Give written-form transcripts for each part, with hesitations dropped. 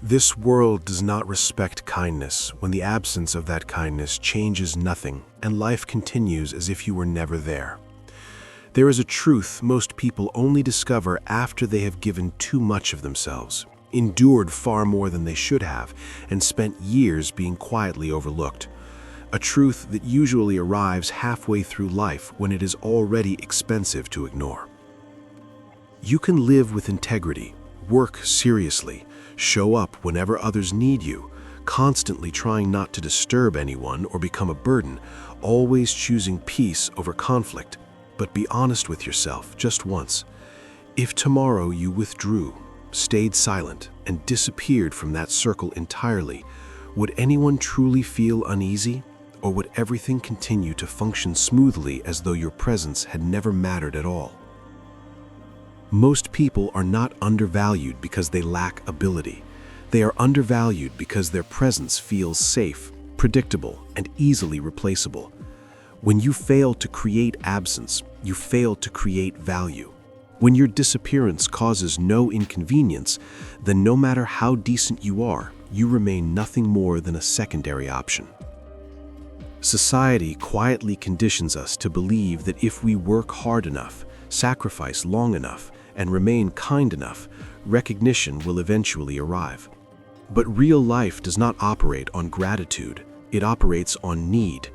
This world does not respect kindness when the absence of that kindness changes nothing and life continues as if you were never there. There is a truth most people only discover after they have given too much of themselves, endured far more than they should have, and spent years being quietly overlooked. A truth that usually arrives halfway through life when it is already expensive to ignore. You can live with integrity, work seriously, show up whenever others need you, constantly trying not to disturb anyone or become a burden, always choosing peace over conflict. But be honest with yourself just once. If tomorrow you withdrew, stayed silent, and disappeared from that circle entirely, would anyone truly feel uneasy? Or would everything continue to function smoothly as though your presence had never mattered at all? Most people are not undervalued because they lack ability. They are undervalued because their presence feels safe, predictable, and easily replaceable. When you fail to create absence, you fail to create value. When your disappearance causes no inconvenience, then no matter how decent you are, you remain nothing more than a secondary option. Society quietly conditions us to believe that if we work hard enough, sacrifice long enough, and remain kind enough, recognition will eventually arrive. But real life does not operate on gratitude, it operates on need.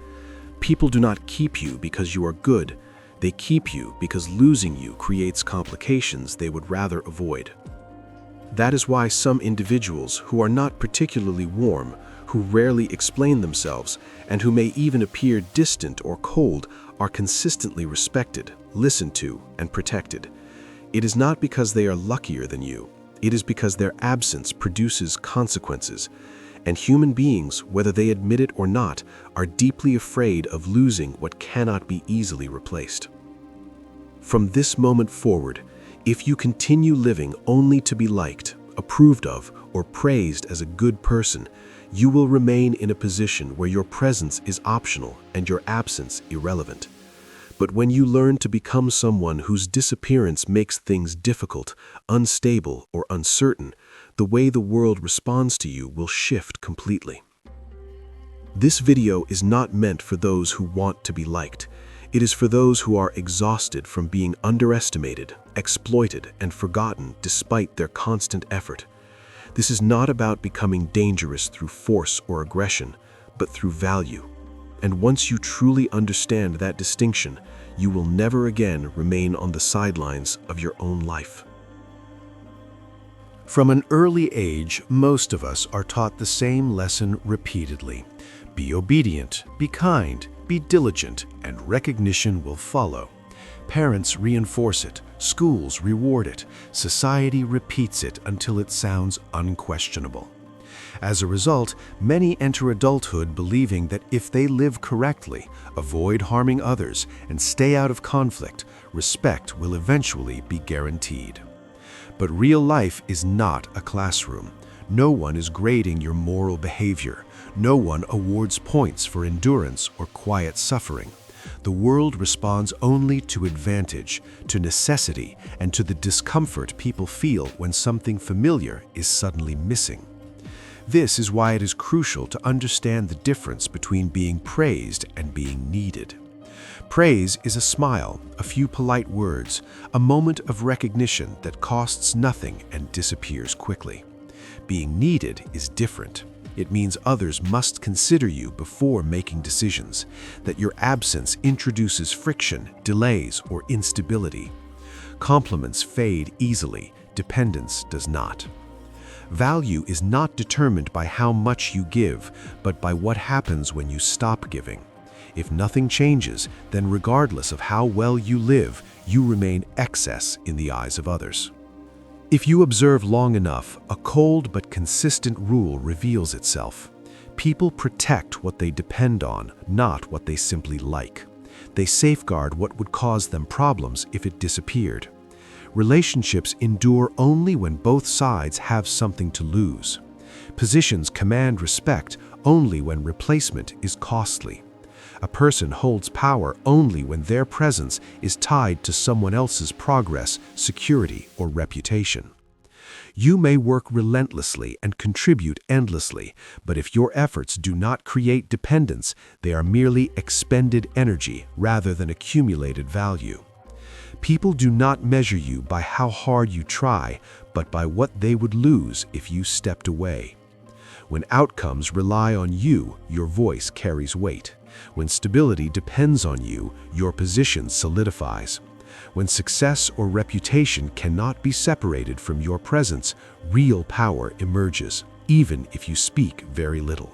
People do not keep you because you are good, they keep you because losing you creates complications they would rather avoid. That is why some individuals who are not particularly warm, who rarely explain themselves, and who may even appear distant or cold, are consistently respected, listened to, and protected. It is not because they are luckier than you. It is because their absence produces consequences. And human beings, whether they admit it or not, are deeply afraid of losing what cannot be easily replaced. From this moment forward, if you continue living only to be liked, approved of, or praised as a good person, you will remain in a position where your presence is optional and your absence irrelevant. But when you learn to become someone whose disappearance makes things difficult, unstable, or uncertain, the way the world responds to you will shift completely. This video is not meant for those who want to be liked. It is for those who are exhausted from being underestimated, exploited, and forgotten despite their constant effort. This is not about becoming dangerous through force or aggression, but through value. And once you truly understand that distinction, you will never again remain on the sidelines of your own life. From an early age, most of us are taught the same lesson repeatedly. Be obedient, be kind, be diligent, and recognition will follow. Parents reinforce it, schools reward it, society repeats it until it sounds unquestionable. As a result, many enter adulthood believing that if they live correctly, avoid harming others, and stay out of conflict, respect will eventually be guaranteed. But real life is not a classroom. No one is grading your moral behavior. No one awards points for endurance or quiet suffering. The world responds only to advantage, to necessity, and to the discomfort people feel when something familiar is suddenly missing. This is why it is crucial to understand the difference between being praised and being needed. Praise is a smile, a few polite words, a moment of recognition that costs nothing and disappears quickly. Being needed is different. It means others must consider you before making decisions, that your absence introduces friction, delays, or instability. Compliments fade easily, dependence does not. Value is not determined by how much you give, but by what happens when you stop giving. If nothing changes, then regardless of how well you live, you remain excess in the eyes of others. If you observe long enough, a cold but consistent rule reveals itself. People protect what they depend on, not what they simply like. They safeguard what would cause them problems if it disappeared. Relationships endure only when both sides have something to lose. Positions command respect only when replacement is costly. A person holds power only when their presence is tied to someone else's progress, security, or reputation. You may work relentlessly and contribute endlessly, but if your efforts do not create dependence, they are merely expended energy rather than accumulated value. People do not measure you by how hard you try, but by what they would lose if you stepped away. When outcomes rely on you, your voice carries weight. When stability depends on you, your position solidifies. When success or reputation cannot be separated from your presence, real power emerges, even if you speak very little.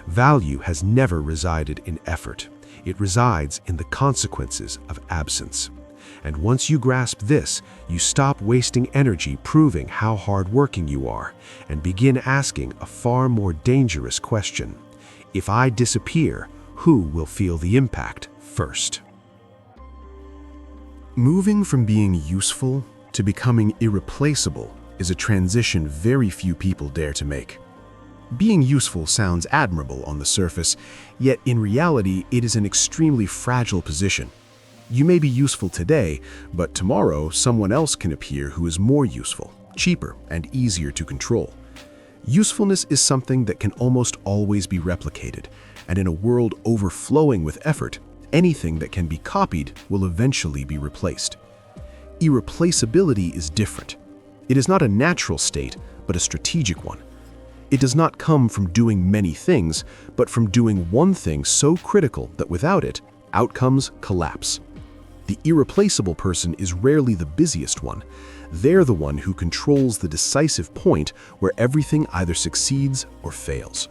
Value has never resided in effort. It resides in the consequences of absence. And once you grasp this, you stop wasting energy proving how hardworking you are and begin asking a far more dangerous question. If I disappear, who will feel the impact first? Moving from being useful to becoming irreplaceable is a transition very few people dare to make. Being useful sounds admirable on the surface, yet in reality it is an extremely fragile position. You may be useful today, but tomorrow someone else can appear who is more useful, cheaper, and easier to control. Usefulness is something that can almost always be replicated, and in a world overflowing with effort, anything that can be copied will eventually be replaced. Irreplaceability is different. It is not a natural state, but a strategic one. It does not come from doing many things, but from doing one thing so critical that without it, outcomes collapse. The irreplaceable person is rarely the busiest one. They're the one who controls the decisive point where everything either succeeds or fails.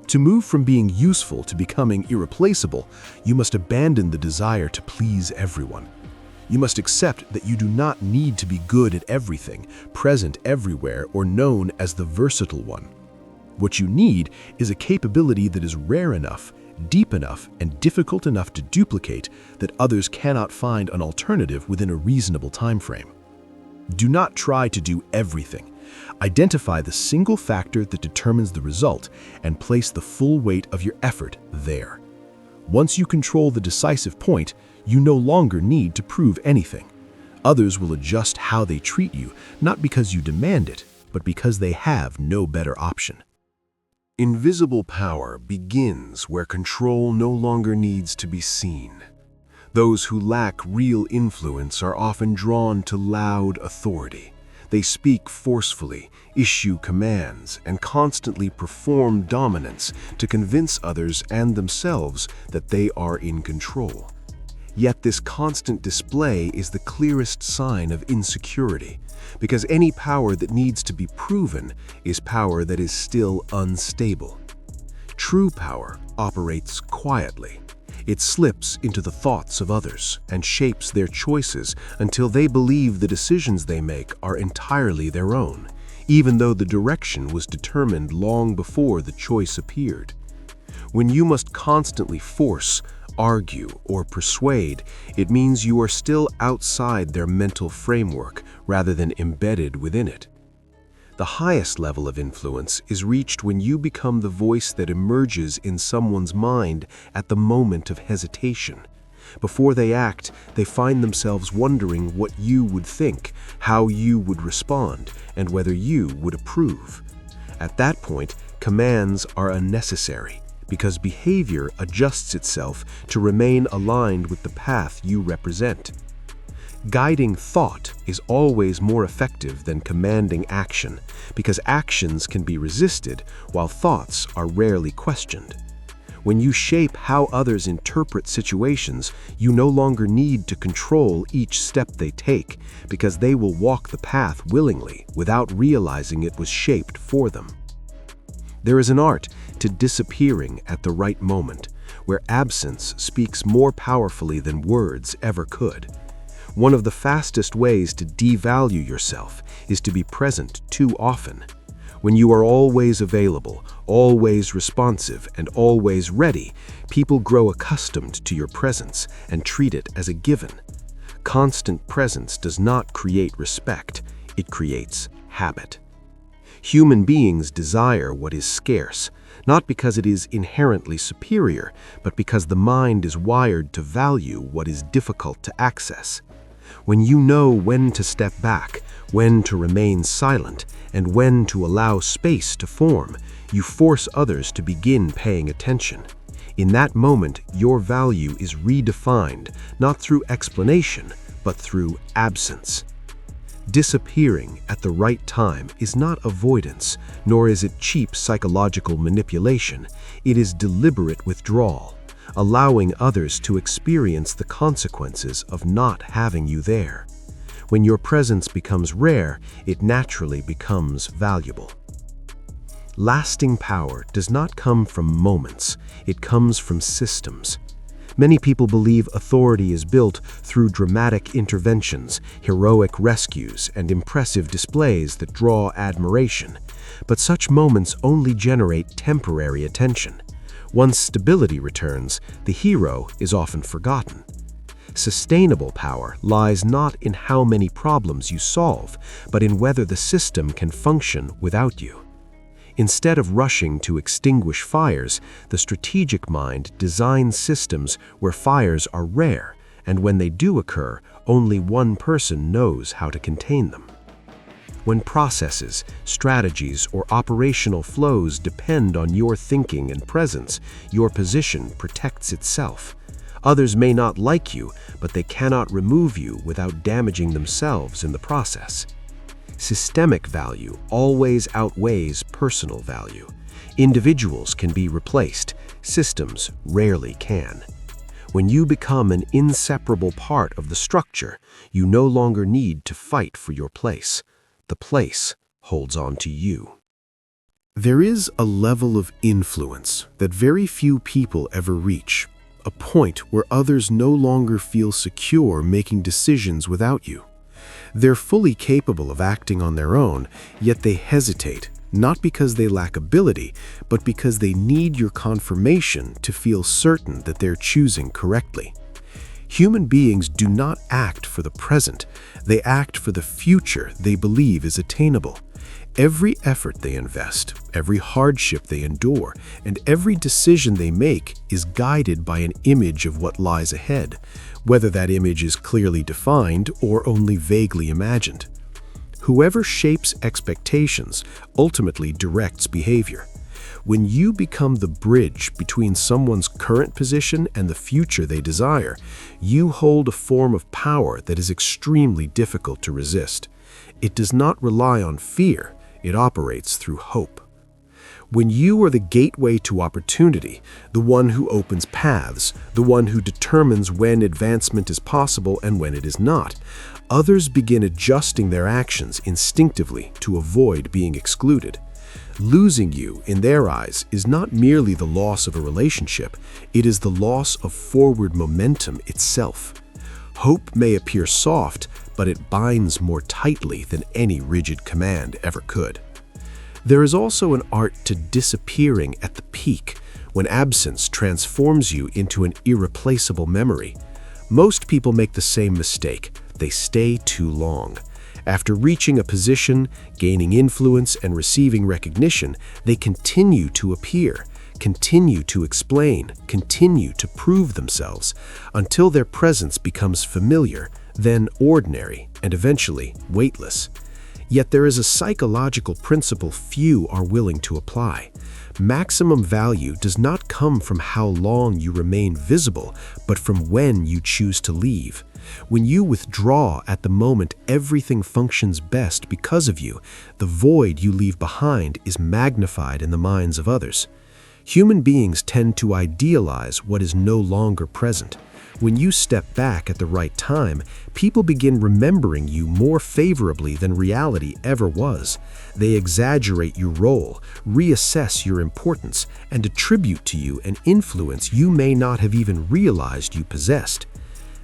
To move from being useful to becoming irreplaceable, you must abandon the desire to please everyone. You must accept that you do not need to be good at everything, present everywhere, or known as the versatile one. What you need is a capability that is rare enough, deep enough, and difficult enough to duplicate that others cannot find an alternative within a reasonable time frame. Do not try to do everything. Identify the single factor that determines the result and place the full weight of your effort there. Once you control the decisive point, you no longer need to prove anything. Others will adjust how they treat you, not because you demand it, but because they have no better option. Invisible power begins where control no longer needs to be seen. Those who lack real influence are often drawn to loud authority. They speak forcefully, issue commands, and constantly perform dominance to convince others and themselves that they are in control. Yet this constant display is the clearest sign of insecurity, because any power that needs to be proven is power that is still unstable. True power operates quietly. It slips into the thoughts of others and shapes their choices until they believe the decisions they make are entirely their own, even though the direction was determined long before the choice appeared. When you must constantly force, argue, or persuade, it means you are still outside their mental framework rather than embedded within it. The highest level of influence is reached when you become the voice that emerges in someone's mind at the moment of hesitation. Before they act, they find themselves wondering what you would think, how you would respond, and whether you would approve. At that point, commands are unnecessary, because behavior adjusts itself to remain aligned with the path you represent. Guiding thought is always more effective than commanding action, because actions can be resisted while thoughts are rarely questioned. When you shape how others interpret situations, you no longer need to control each step they take, because they will walk the path willingly without realizing it was shaped for them. There is an art to disappearing at the right moment, where absence speaks more powerfully than words ever could. One of the fastest ways to devalue yourself is to be present too often. When you are always available, always responsive, and always ready, people grow accustomed to your presence and treat it as a given. Constant presence does not create respect, it creates habit. Human beings desire what is scarce, not because it is inherently superior, but because the mind is wired to value what is difficult to access. When you know when to step back, when to remain silent, and when to allow space to form, you force others to begin paying attention. In that moment, your value is redefined, not through explanation, but through absence. Disappearing at the right time is not avoidance, nor is it cheap psychological manipulation. It is deliberate withdrawal, allowing others to experience the consequences of not having you there. When your presence becomes rare, it naturally becomes valuable. Lasting power does not come from moments, it comes from systems. Many people believe authority is built through dramatic interventions, heroic rescues, and impressive displays that draw admiration. But such moments only generate temporary attention. Once stability returns, the hero is often forgotten. Sustainable power lies not in how many problems you solve, but in whether the system can function without you. Instead of rushing to extinguish fires, the strategic mind designs systems where fires are rare, and when they do occur, only one person knows how to contain them. When processes, strategies, or operational flows depend on your thinking and presence, your position protects itself. Others may not like you, but they cannot remove you without damaging themselves in the process. Systemic value always outweighs personal value. Individuals can be replaced, systems rarely can. When you become an inseparable part of the structure, you no longer need to fight for your place. The place holds on to you. There is a level of influence that very few people ever reach, a point where others no longer feel secure making decisions without you. They're fully capable of acting on their own, yet they hesitate, not because they lack ability, but because they need your confirmation to feel certain that they're choosing correctly. Human beings do not act for the present, they act for the future they believe is attainable. Every effort they invest, every hardship they endure, and every decision they make is guided by an image of what lies ahead, whether that image is clearly defined or only vaguely imagined. Whoever shapes expectations ultimately directs behavior. When you become the bridge between someone's current position and the future they desire, you hold a form of power that is extremely difficult to resist. It does not rely on fear, it operates through hope. When you are the gateway to opportunity, the one who opens paths, the one who determines when advancement is possible and when it is not, others begin adjusting their actions instinctively to avoid being excluded. Losing you, in their eyes, is not merely the loss of a relationship, it is the loss of forward momentum itself. Hope may appear soft, but it binds more tightly than any rigid command ever could. There is also an art to disappearing at the peak, when absence transforms you into an irreplaceable memory. Most people make the same mistake. They stay too long. After reaching a position, gaining influence, and receiving recognition, they continue to appear, continue to explain, continue to prove themselves, until their presence becomes familiar, then ordinary, and eventually weightless. Yet there is a psychological principle few are willing to apply. Maximum value does not come from how long you remain visible, but from when you choose to leave. When you withdraw at the moment everything functions best because of you, the void you leave behind is magnified in the minds of others. Human beings tend to idealize what is no longer present. When you step back at the right time, people begin remembering you more favorably than reality ever was. They exaggerate your role, reassess your importance, and attribute to you an influence you may not have even realized you possessed.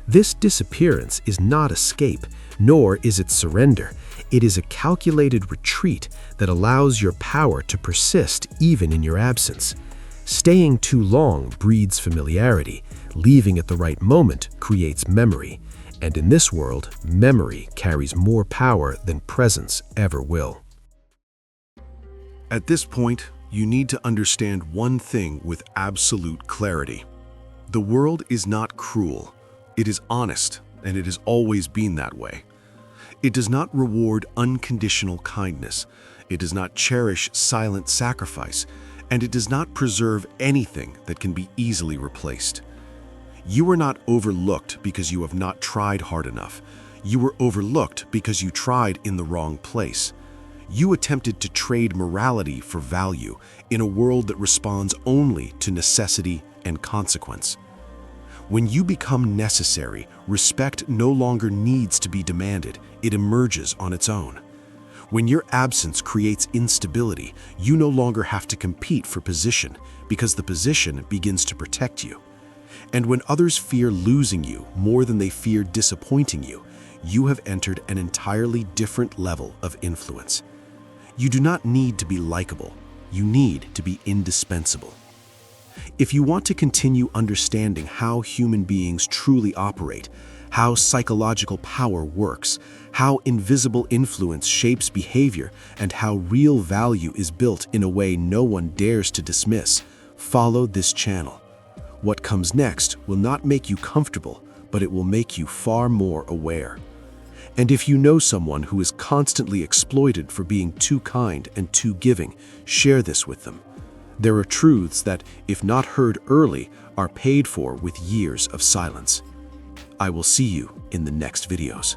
This disappearance is not escape, nor is it surrender. It is a calculated retreat that allows your power to persist even in your absence. Staying too long breeds familiarity. Leaving at the right moment creates memory. And in this world, memory carries more power than presence ever will. At this point, you need to understand one thing with absolute clarity. The world is not cruel. It is honest, and it has always been that way. It does not reward unconditional kindness. It does not cherish silent sacrifice, and it does not preserve anything that can be easily replaced. You are not overlooked because you have not tried hard enough. You were overlooked because you tried in the wrong place. You attempted to trade morality for value in a world that responds only to necessity and consequence. When you become necessary, respect no longer needs to be demanded. It emerges on its own. When your absence creates instability, you no longer have to compete for position because the position begins to protect you. And when others fear losing you more than they fear disappointing you, you have entered an entirely different level of influence. You do not need to be likable. You need to be indispensable. If you want to continue understanding how human beings truly operate, how psychological power works, how invisible influence shapes behavior, and how real value is built in a way no one dares to dismiss, follow this channel. What comes next will not make you comfortable, but it will make you far more aware. And if you know someone who is constantly exploited for being too kind and too giving, share this with them. There are truths that, if not heard early, are paid for with years of silence. I will see you in the next videos.